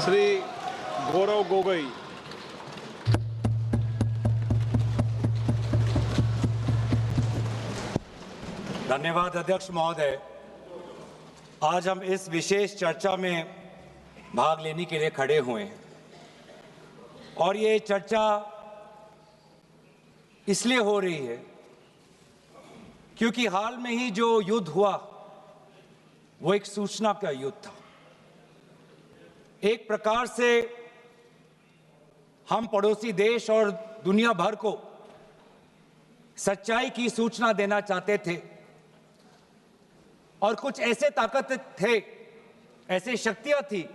श्री गौरव गोगोई। धन्यवाद अध्यक्ष महोदय। आज हम इस विशेष चर्चा में भाग लेने के लिए खड़े हुए हैं और ये चर्चा इसलिए हो रही है क्योंकि हाल में ही जो युद्ध हुआ वो एक सूचना का युद्ध था। एक प्रकार से हम पड़ोसी देश और दुनिया भर को सच्चाई की सूचना देना चाहते थे और कुछ ऐसे ताकत थे, ऐसे शक्तियां थी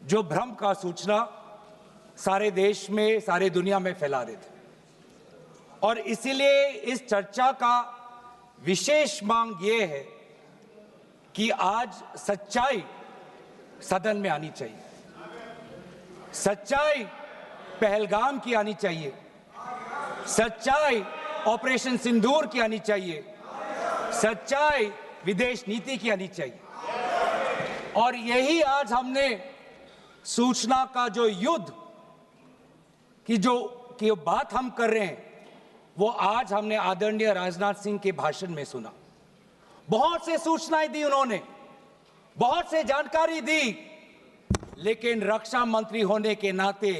जो भ्रम का सूचना सारे देश में, सारे दुनिया में फैला रहे थे। और इसीलिए इस चर्चा का विशेष मांग ये है कि आज सच्चाई सदन में आनी चाहिए। सच्चाई पहलगाम की आनी चाहिए, सच्चाई ऑपरेशन सिंदूर की आनी चाहिए, सच्चाई विदेश नीति की आनी चाहिए। और यही आज हमने सूचना का जो युद्ध की बात हम कर रहे हैं वो आज हमने आदरणीय राजनाथ सिंह के भाषण में सुना। बहुत से सूचनाएं दी उन्होंने, बहुत से जानकारी दी, लेकिन रक्षा मंत्री होने के नाते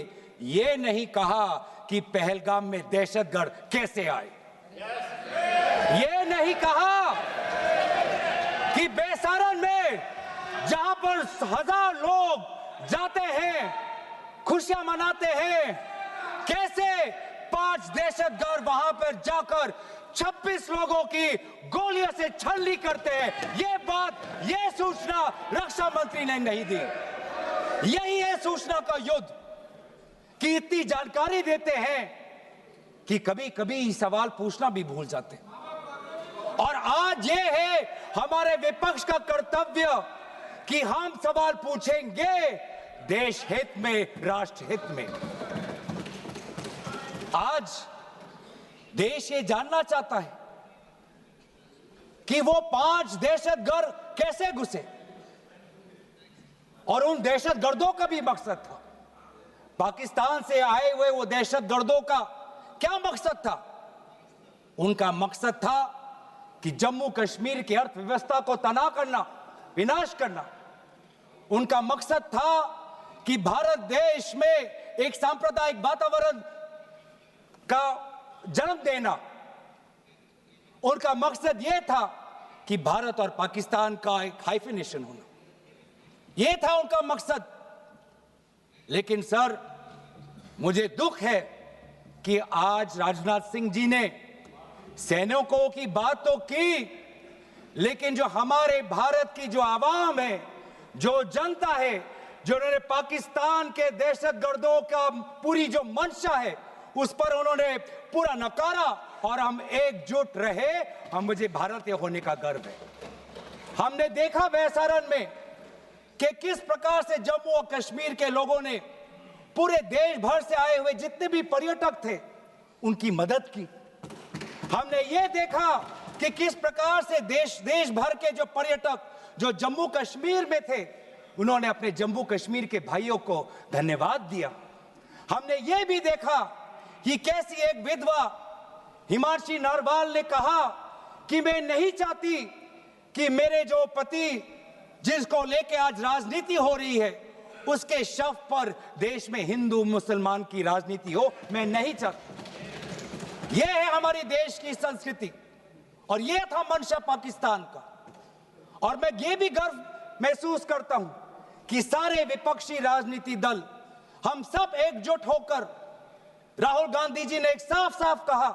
ये नहीं कहा कि पहलगाम में दहशतगर्द कैसे आए। ये नहीं कहा कि बेसारन में जहां पर 1000 लोग जाते हैं, खुशियां मनाते हैं, कैसे 5 दहशतगर्द वहां पर जाकर 26 लोगों की गोलियों से छलनी करते हैं। ये सूचना रक्षा मंत्री ने नहीं दी। यही है सूचना का युद्ध कि इतनी जानकारी देते हैं कि कभी कभी सवाल पूछना भी भूल जाते हैं। और आज ये है हमारे विपक्ष का कर्तव्य कि हम सवाल पूछेंगे देश हित में, राष्ट्र हित में। आज देश ये जानना चाहता है कि वो 5 दहशतगर्द कैसे घुसे और उन दहशतगर्दों का भी मकसद था। पाकिस्तान से आए हुए वो दहशतगर्दों का क्या मकसद था? उनका मकसद था कि जम्मू कश्मीर की अर्थव्यवस्था को तनाव करना, विनाश करना। उनका मकसद था कि भारत देश में एक सांप्रदायिक वातावरण का जन्म देना। उनका मकसद यह था कि भारत और पाकिस्तान का एक हाइफिनेशन होना, यह था उनका मकसद। लेकिन सर, मुझे दुख है कि आज राजनाथ सिंह जी ने सैनिकों की बात तो की, लेकिन जो हमारे भारत की जो आवाम है, जो जनता है, जिन्होंने पाकिस्तान के दहशतगर्दों का पूरी जो मंशा है उस पर उन्होंने पूरा नकारा और हम एकजुट रहे। मुझे भारतीय होने का गर्व है। हमने देखा बेसारन में कि किस प्रकार से जम्मू और कश्मीर के लोगों ने पूरे देश भर से आए हुए जितने भी पर्यटक थे उनकी मदद की। हमने ये देखा कि किस प्रकार से देश भर के जो पर्यटक जो जम्मू कश्मीर में थे उन्होंने अपने जम्मू कश्मीर के भाइयों को धन्यवाद दिया। हमने ये भी देखा कि कैसी एक विधवा हिमांशी नरवाल ने कहा कि मैं नहीं चाहती कि मेरे जो पति जिसको लेके आज राजनीति हो रही है उसके शव पर देश में हिंदू मुसलमान की राजनीति हो, मैं नहीं चाहती। यह है हमारी देश की संस्कृति और यह था मंशा पाकिस्तान का। और मैं ये भी गर्व महसूस करता हूं कि सारे विपक्षी राजनीति दल हम सब एकजुट होकर, राहुल गांधी जी ने एक साफ साफ कहा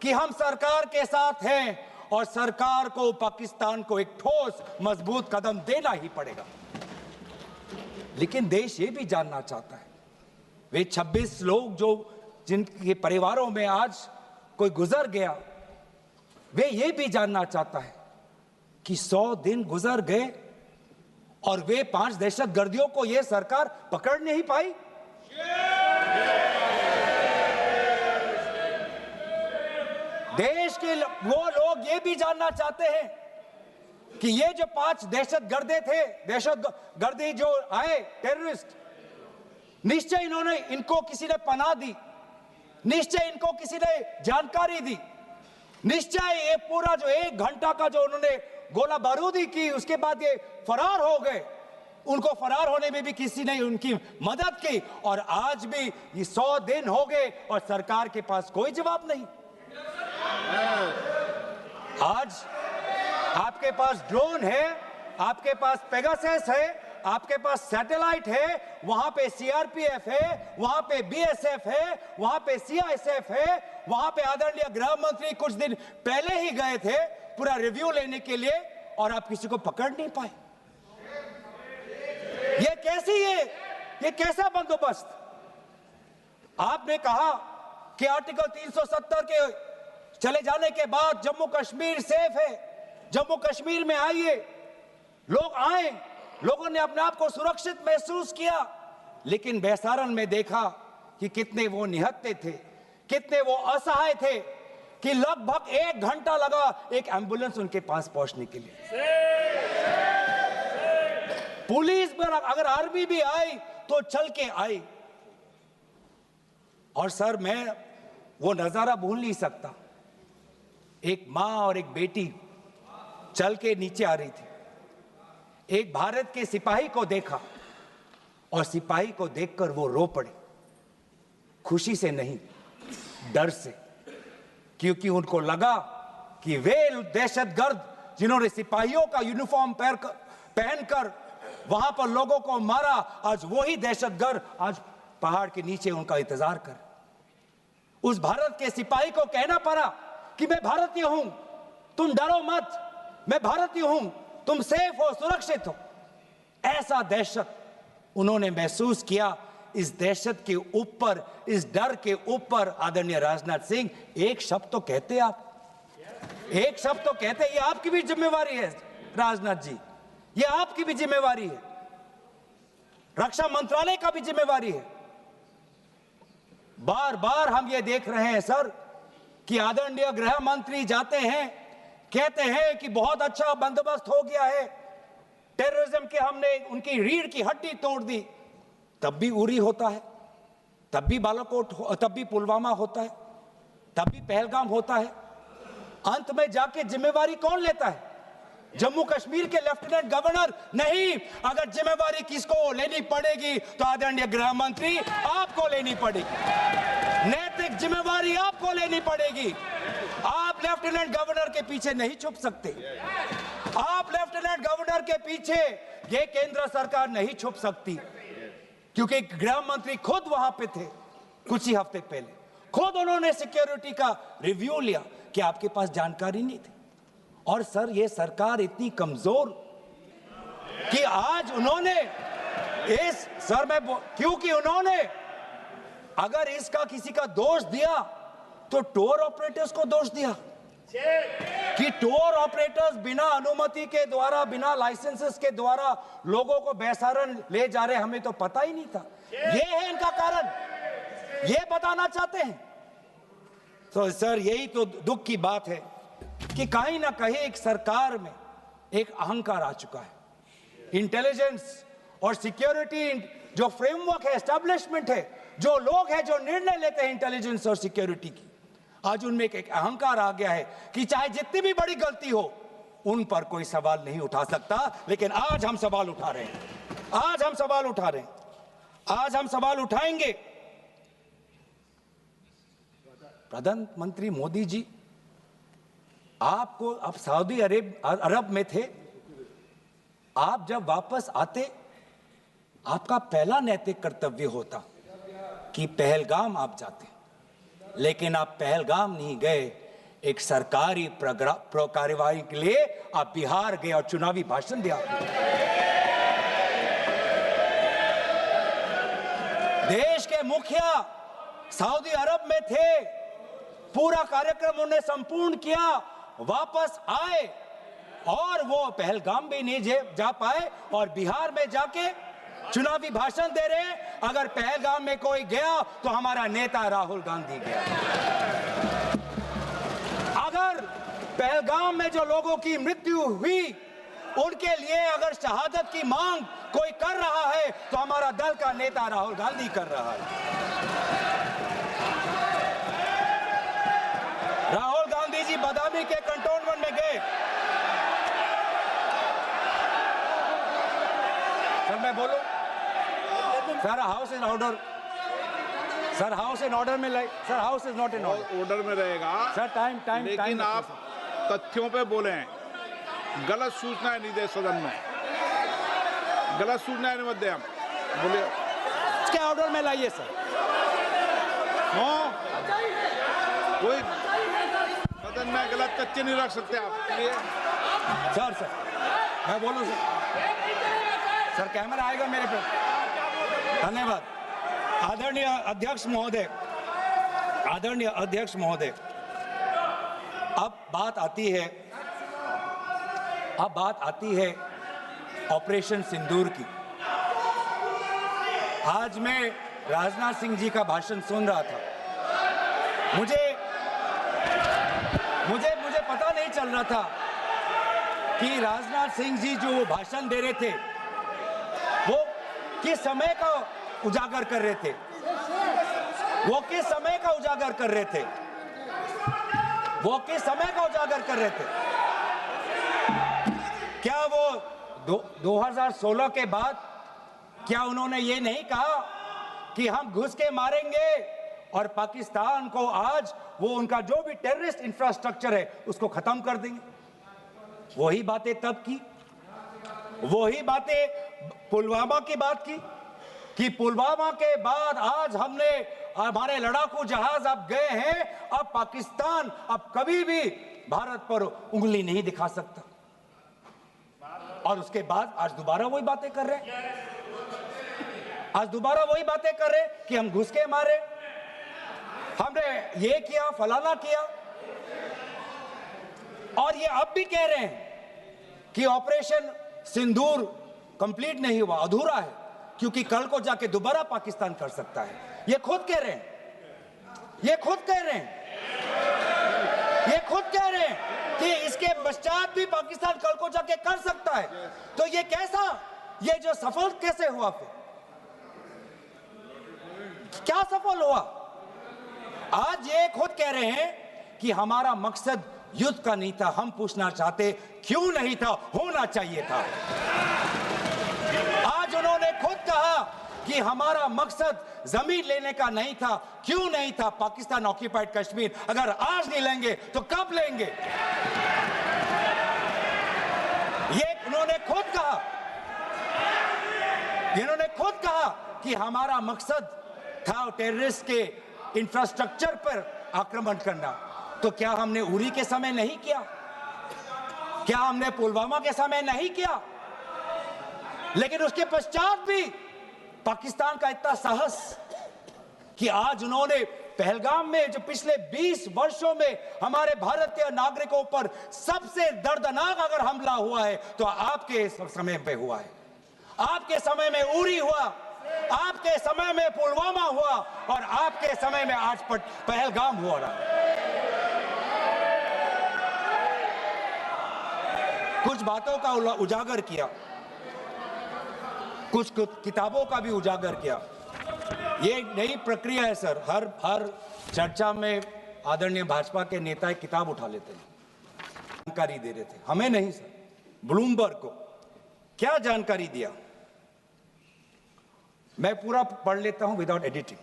कि हम सरकार के साथ हैं और सरकार को पाकिस्तान को एक ठोस मजबूत कदम देना ही पड़ेगा। लेकिन देश ये भी जानना चाहता है, वे 26 लोग जो जिनके परिवारों में आज कोई गुजर गया, वे ये भी जानना चाहता है कि 100 दिन गुजर गए और वे 5 दहशतगर्दियों को यह सरकार पकड़ नहीं पाई। देश के वो लोग ये भी जानना चाहते हैं कि ये जो 5 दहशतगर्दे थे, दहशतगर्दी जो आए टेररिस्ट, निश्चय इनको किसी ने पनाह दी, निश्चय इनको किसी ने जानकारी दी, निश्चय ये पूरा जो 1 घंटा का जो उन्होंने गोला बारूदी की, उसके बाद ये फरार हो गए, उनको फरार होने में भी किसी ने उनकी मदद की। और आज भी ये 100 दिन हो गए और सरकार के पास कोई जवाब नहीं। आज आपके पास ड्रोन है, आपके पास पेगासस है, आपके पास सैटेलाइट है, वहां पे सीआरपीएफ है, वहां पे बीएसएफ है, वहां पे सीआईएसएफ है, वहां पे आदरणीय गृह मंत्री कुछ दिन पहले ही गए थे पूरा रिव्यू लेने के लिए, और आप किसी को पकड़ नहीं पाए। ये कैसी है, ये कैसा बंदोबस्त? आपने कहा कि आर्टिकल 370 के चले जाने के बाद जम्मू कश्मीर सेफ है, जम्मू कश्मीर में आइए, लोग आए, लोगों ने अपने आप को सुरक्षित महसूस किया, लेकिन बेसारन में देखा कि कितने वो निहत्थे थे, कितने वो असहाय थे कि लगभग 1 घंटा लगा एक एम्बुलेंस उनके पास पहुंचने के लिए। पुलिस पर अगर आर्मी भी आई तो चल के आई। और सर, मैं वो नजारा भूल नहीं सकता, एक मां और एक बेटी चल के नीचे आ रही थी, एक भारत के सिपाही को देखा और सिपाही को देखकर वो रो पड़े, खुशी से नहीं, डर से, क्योंकि उनको लगा कि वे दहशतगर्द जिन्होंने सिपाहियों का यूनिफॉर्म पहनकर वहां पर लोगों को मारा, आज वही दहशतगर्द आज पहाड़ के नीचे उनका इंतजार कर। उस भारत के सिपाही को कहना पड़ा कि मैं भारतीय हूं, तुम डरो मत, मैं भारतीय हूं, तुम सेफ हो, सुरक्षित हो। ऐसा दहशत उन्होंने महसूस किया। इस दहशत के ऊपर, इस डर के ऊपर आदरणीय राजनाथ सिंह एक शब्द तो कहते, आप एक शब्द तो कहते, ये आपकी भी जिम्मेवारी है राजनाथ जी, ये आपकी भी जिम्मेवारी है, रक्षा मंत्रालय का भी जिम्मेवारी है। बार बार हम ये देख रहे हैं सर कि आदरणीय गृह मंत्री जाते हैं, कहते हैं कि बहुत अच्छा बंदोबस्त हो गया है, टेररिज्म के हमने उनकी रीढ़ की हड्डी तोड़ दी, तब भी उरी होता है, तब भी बालाकोट, तब भी पुलवामा होता है, तब भी पहलगाम होता है। अंत में जाके जिम्मेवारी कौन लेता है? जम्मू कश्मीर के लेफ्टिनेंट गवर्नर नहीं। अगर जिम्मेवारी किसको लेनी पड़ेगी तो आदरणीय गृह मंत्री आपको लेनी पड़ेगी, नैतिक जिम्मेवारी आपको लेनी पड़ेगी। आप लेफ्टिनेंट गवर्नर के पीछे नहीं छुप सकते, आप लेफ्टिनेंट गवर्नर के पीछे ये केंद्र सरकार नहीं छुप सकती, क्योंकि गृह मंत्री खुद वहां पे थे कुछ ही हफ्ते पहले, खुद उन्होंने सिक्योरिटी का रिव्यू लिया कि आपके पास जानकारी नहीं थी। और सर, ये सरकार इतनी कमजोर कि आज उन्होंने इस सर में, क्योंकि उन्होंने अगर इसका किसी का दोष दिया तो टूर ऑपरेटर्स को दोष दिया कि टूर ऑपरेटर्स बिना अनुमति के द्वारा, बिना लाइसेंसेस के द्वारा लोगों को बेसहारा ले जा रहे, हमें तो पता ही नहीं था। ये है इनका कारण, ये बताना चाहते हैं। तो सर, यही तो दुख की बात है कि कहीं ना कहीं एक सरकार में एक अहंकार आ चुका है। इंटेलिजेंस और सिक्योरिटी जो फ्रेमवर्क है, एस्टैब्लिशमेंट है, जो लोग हैं जो निर्णय लेते हैं इंटेलिजेंस और सिक्योरिटी की, आज उनमें एक अहंकार आ गया है कि चाहे जितनी भी बड़ी गलती हो उन पर कोई सवाल नहीं उठा सकता। लेकिन आज हम सवाल उठा रहे हैं, आज हम सवाल उठा रहे हैं, आज हम सवाल उठाएंगे। प्रधानमंत्री मोदी जी, आपको, आप सऊदी अरब में थे, आप जब वापस आते आपका पहला नैतिक कर्तव्य होता कि पहलगाम आप जाते, लेकिन आप पहलगाम नहीं गए, एक सरकारी कार्यवाही के लिए आप बिहार गए और चुनावी भाषण दिया। देश के मुखिया सऊदी अरब में थे, पूरा कार्यक्रम उन्होंने संपूर्ण किया, वापस आए और वो पहलगाम भी नहीं जा पाए और बिहार में जाके चुनावी भाषण दे रहे। अगर पहलगाम में कोई गया तो हमारा नेता राहुल गांधी गया। अगर पहलगाम में जो लोगों की मृत्यु हुई उनके लिए अगर शहादत की मांग कोई कर रहा है तो हमारा दल का नेता राहुल गांधी कर रहा है। राहुल गांधी जी बदामी के कंटोनमेंट में गए। सर मैं बोलूं? Sir house in order. Sir house in order में like. Sir house is not in order में रहेगा सर। टाइम लेकिन आप तथ्यों पे बोलें। गलत सूचनाएं नहीं दे सदन में। गलत सूचनाएं नहीं मत दे। हम बोलिए इसके ऑर्डर में लाइए सर। कोई सदन में गलत तथ्य नहीं रख सकते आप। सर मैं बोलूं सर कैमरा आएगा मेरे पे। धन्यवाद। आदरणीय अध्यक्ष महोदय, अब बात आती है ऑपरेशन सिंदूर की। आज मैं राजनाथ सिंह जी का भाषण सुन रहा था। मुझे पता नहीं चल रहा था कि राजनाथ सिंह जी जो भाषण दे रहे थे वो किस समय का उजागर कर रहे थे। क्या वो 2016 के बाद क्या उन्होंने ये नहीं कहा कि हम घुस के मारेंगे और पाकिस्तान को आज वो उनका जो भी टेररिस्ट इंफ्रास्ट्रक्चर है उसको खत्म कर देंगे? वही बातें तब की, वही बातें पुलवामा की बात की कि पुलवामा के बाद आज हमारे लड़ाकू जहाज अब गए हैं, अब पाकिस्तान अब कभी भी भारत पर उंगली नहीं दिखा सकता। और उसके बाद आज दोबारा वही बातें कर रहे हैं। कि हम घुस के मारे, हमने ये किया, फलाना किया। और ये अब भी कह रहे हैं कि ऑपरेशन सिंदूर कंप्लीट नहीं हुआ, अधूरा है, क्योंकि कल को जाके दोबारा पाकिस्तान कर सकता है। ये खुद कह रहे हैं कि इसके पश्चात भी पाकिस्तान कल को जाके कर सकता है। तो ये ये जो सफल कैसे हुआ? फिर क्या सफल हुआ? आज ये खुद कह रहे हैं कि हमारा मकसद युद्ध का नहीं था। हम पूछना चाहते क्यों नहीं था, होना चाहिए था। आज उन्होंने खुद कहा कि हमारा मकसद जमीन लेने का नहीं था। क्यों नहीं था? पाकिस्तान ऑक्यूपाइड कश्मीर अगर आज नहीं लेंगे तो कब लेंगे? ये उन्होंने खुद कहा कि हमारा मकसद था टेररिस्ट के इंफ्रास्ट्रक्चर पर आक्रमण करना। तो क्या हमने उरी के समय नहीं किया? क्या हमने पुलवामा के समय नहीं किया? लेकिन उसके पश्चात भी पाकिस्तान का इतना साहस कि आज उन्होंने पहलगाम में जो पिछले 20 वर्षों में हमारे भारतीय नागरिकों पर सबसे दर्दनाक अगर हमला हुआ है तो आपके समय पे हुआ है। आपके समय में उरी हुआ, आपके समय में पुलवामा हुआ और आपके समय में आज पहलगाम हुआ रहा। कुछ बातों का उजागर किया, कुछ किताबों का भी उजागर किया। ये नई प्रक्रिया है सर। हर चर्चा में आदरणीय भाजपा के नेता एक किताब उठा लेते हैं, जानकारी दे रहे थे। हमें नहीं सर, ब्लूमबर्ग को क्या जानकारी दिया? मैं पूरा पढ़ लेता हूं without editing.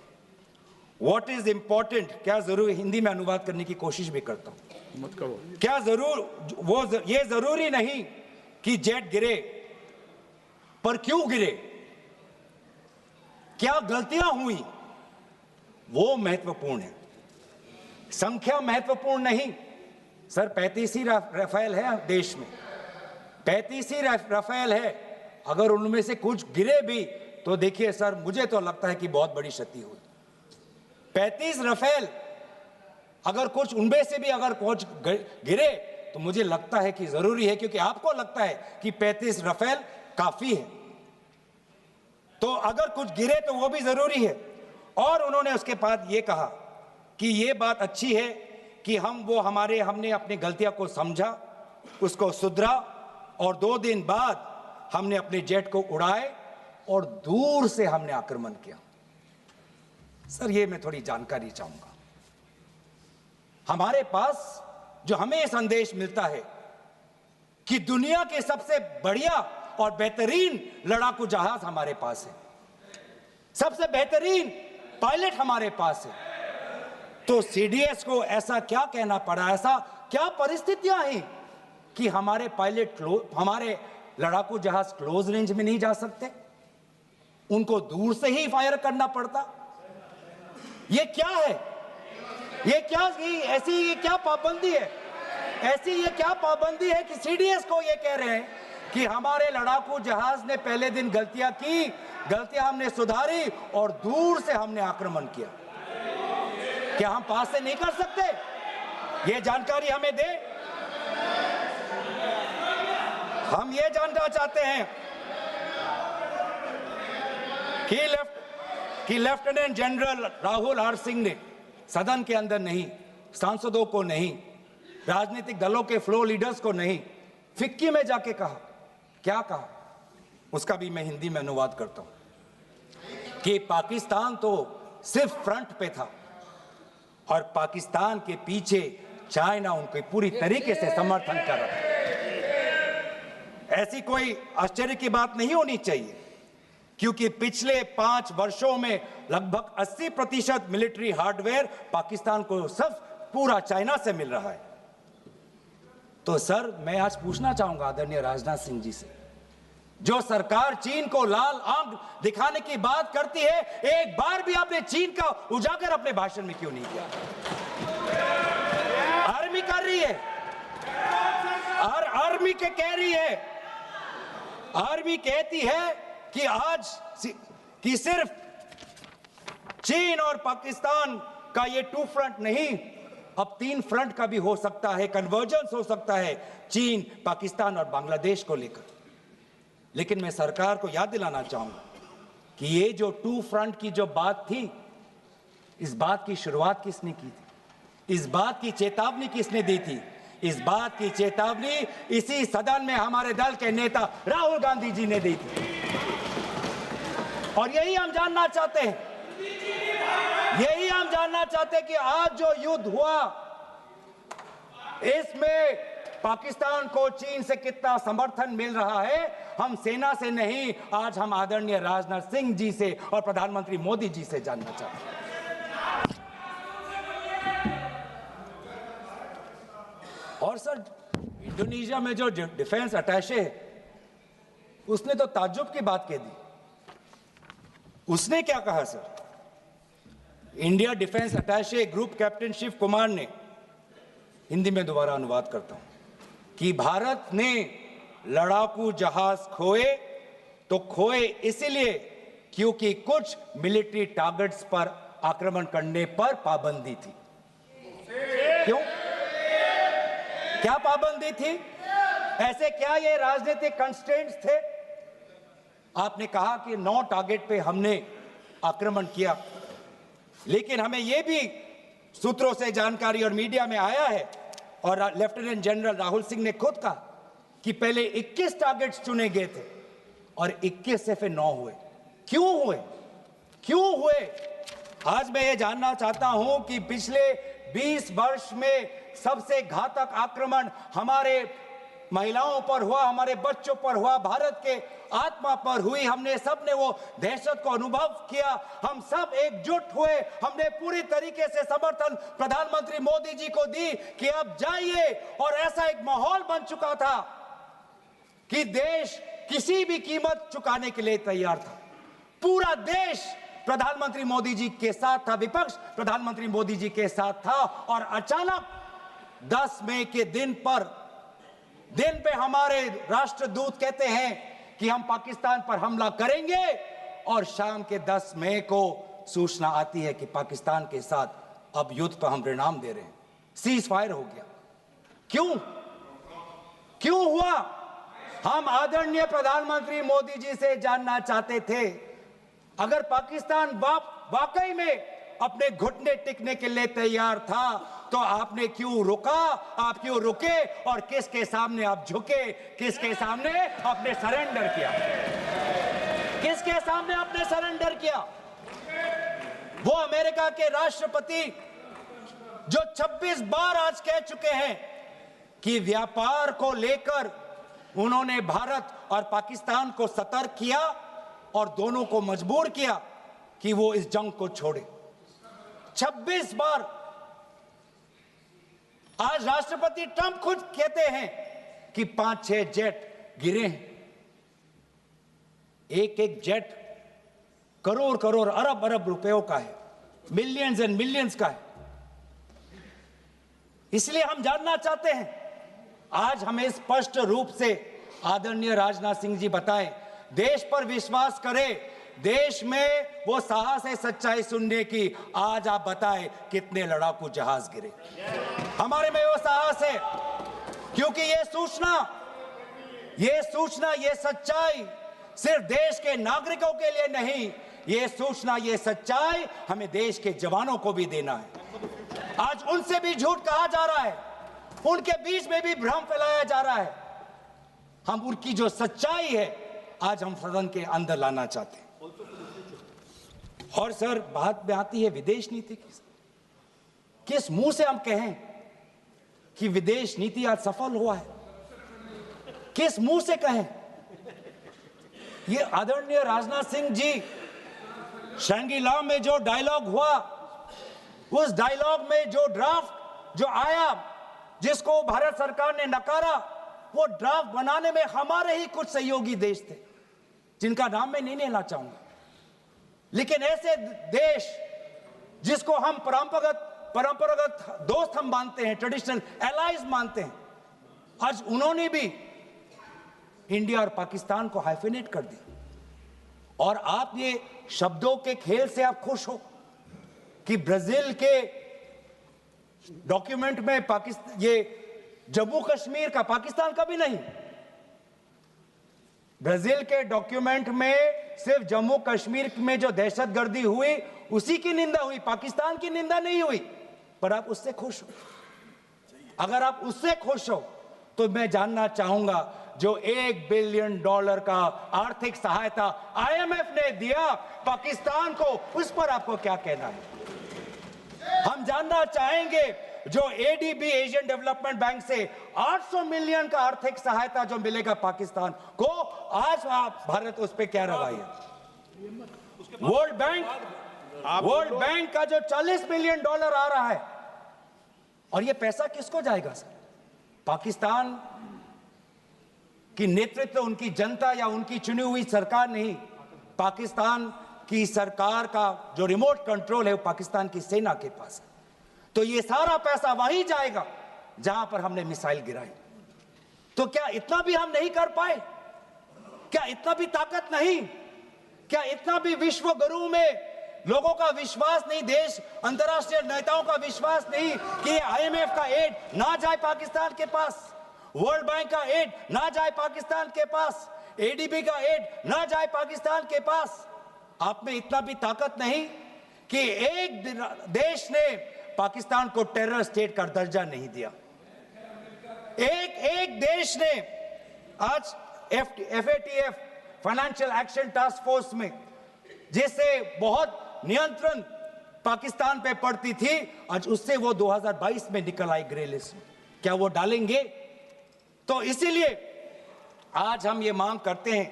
What is important, क्या जरूरी, हिंदी में अनुवाद करने की कोशिश भी करता हूं। मत करो। क्या ये जरूरी नहीं कि जेट गिरे, पर क्यों गिरे, क्या गलतियां हुई, वो महत्वपूर्ण है। संख्या महत्वपूर्ण नहीं सर। 35 ही राफेल है देश में, 35 ही राफेल है। अगर उनमें से कुछ गिरे भी तो देखिए सर, मुझे तो लगता है कि बहुत बड़ी क्षति हुई। 35 राफेल, अगर कुछ उनमें से भी अगर कुछ गिरे तो मुझे लगता है कि जरूरी है, क्योंकि आपको लगता है कि 35 राफेल काफी है, तो अगर कुछ गिरे तो वो भी जरूरी है। और उन्होंने उसके बाद ये कहा कि ये बात अच्छी है कि हमने अपनी गलतियों को समझा, उसको सुधरा और 2 दिन बाद हमने अपने जेट को उड़ाए और दूर से हमने आक्रमण किया। सर, ये मैं थोड़ी जानकारी चाहूंगा। हमारे पास जो हमें संदेश मिलता है कि दुनिया के सबसे बढ़िया और बेहतरीन लड़ाकू जहाज हमारे पास है, सबसे बेहतरीन पायलट हमारे पास है, तो सीडीएस को ऐसा क्या कहना पड़ा, ऐसा क्या परिस्थितियां हैं कि हमारे पायलट हमारे लड़ाकू जहाज क्लोज रेंज में नहीं जा सकते, उनको दूर से ही फायर करना पड़ता? ये क्या है? ये क्या पाबंदी है? ऐसी ये क्या पाबंदी है कि सीडीएस को ये कह रहे हैं कि हमारे लड़ाकू जहाज ने पहले दिन गलतियां की, गलतियां हमने सुधारी और दूर से हमने आक्रमण किया? क्या हम पास से नहीं कर सकते? ये जानकारी हमें दे। हम ये जानना चाहते हैं कि lieutenant general Rahul R Singh ने सदन के अंदर नहीं, सांसदों को नहीं, राजनीतिक दलों के फ्लोर लीडर्स को नहीं, फिक्की में जाके कहा, क्या कहा उसका भी मैं हिंदी में अनुवाद करता हूं कि पाकिस्तान तो सिर्फ फ्रंट पे था और पाकिस्तान के पीछे चाइना उनके पूरी तरीके से समर्थन कर रहा है। ऐसी कोई आश्चर्य की बात नहीं होनी चाहिए, क्योंकि पिछले 5 वर्षों में लगभग 80% मिलिट्री हार्डवेयर पाकिस्तान को सब पूरा चाइना से मिल रहा है। तो सर, मैं आज पूछना चाहूंगा आदरणीय राजनाथ सिंह जी से, जो सरकार चीन को लाल आंख दिखाने की बात करती है, एक बार भी आपने चीन का उजागर अपने भाषण में क्यों नहीं किया? आर्मी कर रही है, आर्मी के कह रही है, आर्मी कहती है कि आज कि सिर्फ चीन और पाकिस्तान का ये 2 फ्रंट नहीं, अब 3 फ्रंट का भी हो सकता है, कन्वर्जेंस हो सकता है चीन, पाकिस्तान और बांग्लादेश को लेकर। लेकिन मैं सरकार को याद दिलाना चाहूंगा कि ये जो 2 फ्रंट की जो बात थी, इस बात की शुरुआत किसने की थी? इस बात की चेतावनी किसने दी थी? इस बात की चेतावनी इसी सदन में हमारे दल के नेता राहुल गांधी जी ने दी थी। और यही हम जानना चाहते हैं, यही हम जानना चाहते हैं कि आज जो युद्ध हुआ, इसमें पाकिस्तान को चीन से कितना समर्थन मिल रहा है। हम सेना से नहीं, आज हम आदरणीय राजनाथ सिंह जी से और प्रधानमंत्री मोदी जी से जानना चाहते हैं। और सर, इंडोनेशिया में जो डिफेंस अटैचे है, उसने तो ताज्जुब की बात कह दी। उसने क्या कहा sir? India defence attache group captain Shiv Kumar ने, हिंदी में दोबारा अनुवाद करता हूं, कि भारत ने लड़ाकू जहाज खोए तो खोए इसलिए क्योंकि कुछ मिलिट्री टारगेट्स पर आक्रमण करने पर पाबंदी थी। क्यों? क्या पाबंदी थी? ऐसे क्या ये राजनीतिक कंस्ट्रेंट्स थे? आपने कहा कि 9 टारगेट पे हमने आक्रमण किया, लेकिन हमें यह भी सूत्रों से जानकारी और मीडिया में आया है, और लेफ्टिनेंट जनरल राहुल सिंह ने खुद कहा कि पहले 21 टारगेट्स चुने गए थे और 21 से फिर 9 हुए। क्यों हुए? क्यों हुए? आज मैं ये जानना चाहता हूं कि पिछले 20 वर्ष में सबसे घातक आक्रमण हमारे महिलाओं पर हुआ, हमारे बच्चों पर हुआ, भारत के आत्मा पर हुई। हमने सब ने वो दहशत को अनुभव किया, हम सब एकजुट हुए, हमने पूरी तरीके से समर्थन प्रधानमंत्री मोदी जी को दी कि अब जाइए। और ऐसा एक माहौल बन चुका था कि देश किसी भी कीमत चुकाने के लिए तैयार था। पूरा देश प्रधानमंत्री मोदी जी के साथ था, विपक्ष प्रधानमंत्री मोदी जी के साथ था। और अचानक 10 मई के दिन पे हमारे राष्ट्रदूत कहते हैं कि हम पाकिस्तान पर हमला करेंगे, और शाम के 10 मई को सूचना आती है कि पाकिस्तान के साथ अब युद्ध पर हम परिणाम दे रहे हैं, सीज फायर हो गया। क्यों हुआ? हम आदरणीय प्रधानमंत्री मोदी जी से जानना चाहते थे, अगर पाकिस्तान वाकई में अपने घुटने टिकने के लिए तैयार था तो आपने क्यों रुका, आप क्यों रुके और किसके सामने आप झुके, किसके सामने आपने सरेंडर किया, किसके सामने आपने सरेंडर किया? वो अमेरिका के राष्ट्रपति जो 26 बार आज कह चुके हैं कि व्यापार को लेकर उन्होंने भारत और पाकिस्तान को सतर्क किया और दोनों को मजबूर किया कि वो इस जंग को छोड़े। 26 बार। आज राष्ट्रपति ट्रंप खुद कहते हैं कि 5-6 जेट गिरे हैं। एक एक जेट करोड़ करोड़ अरब अरब रुपयों का है, मिलियंस एंड मिलियंस का है। इसलिए हम जानना चाहते हैं, आज हमें स्पष्ट रूप से आदरणीय राजनाथ सिंह जी बताएं, देश पर विश्वास करें, देश में वो साहस है सच्चाई सुनने की। आज आप बताएं कितने लड़ाकू जहाज गिरे? हमारे में वो साहस है, क्योंकि ये सूचना, ये सच्चाई सिर्फ देश के नागरिकों के लिए नहीं, ये सूचना, ये सच्चाई हमें देश के जवानों को भी देना है। आज उनसे भी झूठ कहा जा रहा है, उनके बीच में भी भ्रम फैलाया जा रहा है। हम उनकी जो सच्चाई है आज हम सदन के अंदर लाना चाहते हैं। और सर, बात में आती है विदेश नीति की। किस मुंह से हम कहें कि विदेश नीति आज सफल हुआ है? किस मुंह से कहें? ये आदरणीय राजनाथ सिंह जी, शंगीला में जो डायलॉग हुआ, उस डायलॉग में जो ड्राफ्ट जो आया, जिसको भारत सरकार ने नकारा, वो ड्राफ्ट बनाने में हमारे ही कुछ सहयोगी देश थे, जिनका नाम मैं नहीं लेना चाहूंगा। लेकिन ऐसे देश जिसको हम परंपरागत दोस्त हम मानते हैं, ट्रेडिशनल एलाइज मानते हैं, आज उन्होंने भी इंडिया और पाकिस्तान को हाइफिनेट कर दिया। और आप ये शब्दों के खेल से आप खुश हो कि ब्राजील के डॉक्यूमेंट में पाकिस्तान, ये जम्मू कश्मीर का पाकिस्तान का भी नहीं, ब्राजील के डॉक्यूमेंट में सिर्फ जम्मू कश्मीर में जो दहशतगर्दी हुई उसी की निंदा हुई, पाकिस्तान की निंदा नहीं हुई। पर आप उससे खुश हो? अगर आप उससे खुश हो तो मैं जानना चाहूंगा, जो $1 बिलियन का आर्थिक सहायता IMF ने दिया पाकिस्तान को, उस पर आपको क्या कहना है? हम जानना चाहेंगे, जो ADB एशियन डेवलपमेंट बैंक से 800 मिलियन का आर्थिक सहायता जो मिलेगा पाकिस्तान को, आज आप भारत उस पर क्या रवैया? वर्ल्ड बैंक का जो $40 मिलियन आ रहा है, और ये पैसा किसको जाएगा सर? पाकिस्तान की नेतृत्व उनकी जनता या उनकी चुनी हुई सरकार नहीं, पाकिस्तान की सरकार का जो रिमोट कंट्रोल है वो पाकिस्तान की सेना के पास है। तो ये सारा पैसा वहीं जाएगा जहां पर हमने मिसाइल गिराई। तो क्या इतना भी हम नहीं कर पाए? क्या इतना भी ताकत नहीं? क्या इतना भी विश्व गुरु में लोगों का विश्वास नहीं, देश अंतर्राष्ट्रीय नेताओं का विश्वास नहीं कि IMF का एड ना जाए पाकिस्तान के पास, वर्ल्ड बैंक का एड ना जाए पाकिस्तान के पास, ADB का एड ना जाए पाकिस्तान के पास? आप में इतना भी ताकत नहीं कि एक देश ने पाकिस्तान को टेरर स्टेट का दर्जा नहीं दिया। एक देश ने आज FATF financial action task force में, जिससे बहुत नियंत्रण पाकिस्तान पे पड़ती थी, आज उससे वो 2022 में निकल आई ग्रे लिस्ट में। क्या वो डालेंगे? तो इसीलिए आज हम ये मांग करते हैं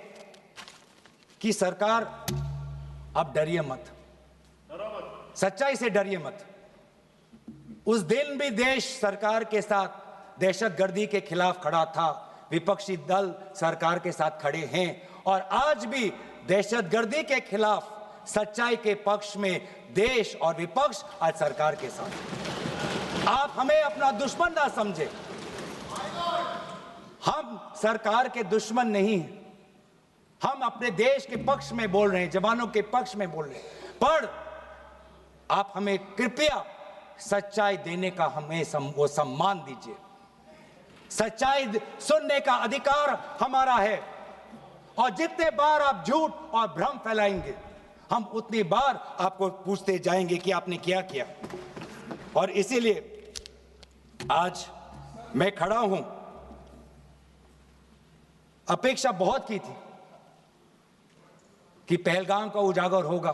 कि सरकार अब डरिए मत, सच्चाई से डरिए मत। उस दिन भी देश सरकार के साथ दहशतगर्दी के खिलाफ खड़ा था, विपक्षी दल सरकार के साथ खड़े हैं, और आज भी दहशतगर्दी के खिलाफ सच्चाई के पक्ष में देश और विपक्ष आज सरकार के साथ। आप हमें अपना दुश्मन ना समझे, हम सरकार के दुश्मन नहीं हैं, हम अपने देश के पक्ष में बोल रहे हैं, जवानों के पक्ष में बोल रहे हैं। पर आप हमें कृपया सच्चाई देने का हमें वो सम्मान दीजिए। सच्चाई सुनने का अधिकार हमारा है, और जितने बार आप झूठ और भ्रम फैलाएंगे, हम उतनी बार आपको पूछते जाएंगे कि आपने क्या किया। और इसीलिए आज मैं खड़ा हूं, अपेक्षा बहुत की थी कि पहलगाम का उजागर होगा।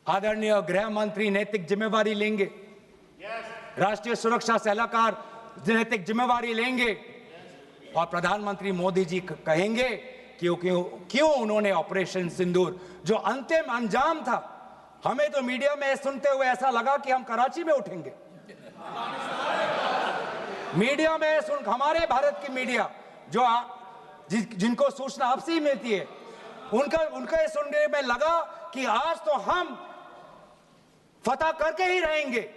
आदरणीय गृह मंत्री नैतिक जिम्मेवारी लेंगे, राष्ट्रीय सुरक्षा सलाहकार नैतिक जिम्मेवारी लेंगे और प्रधानमंत्री मोदी जी कहेंगे क्यों उन्होंने ऑपरेशन सिंदूर जो अंतिम अंजाम था, हमें तो मीडिया में सुनते हुए ऐसा लगा कि हम कराची में उठेंगे। मीडिया में हमारे भारत की मीडिया जो जिनको सूचना आपसे ही मिलती है, उनका ये सुनने में लगा कि आज तो हम फतह करके ही रहेंगे,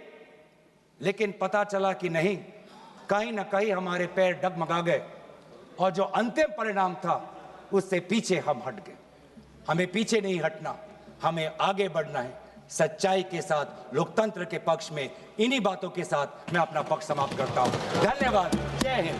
लेकिन पता चला कि नहीं, कहीं ना कहीं हमारे पैर डगमगा गए और जो अंतिम परिणाम था उससे पीछे हम हट गए। हमें पीछे नहीं हटना, हमें आगे बढ़ना है सच्चाई के साथ, लोकतंत्र के पक्ष में। इन्हीं बातों के साथ मैं अपना पक्ष समाप्त करता हूं। धन्यवाद। जय हिंद।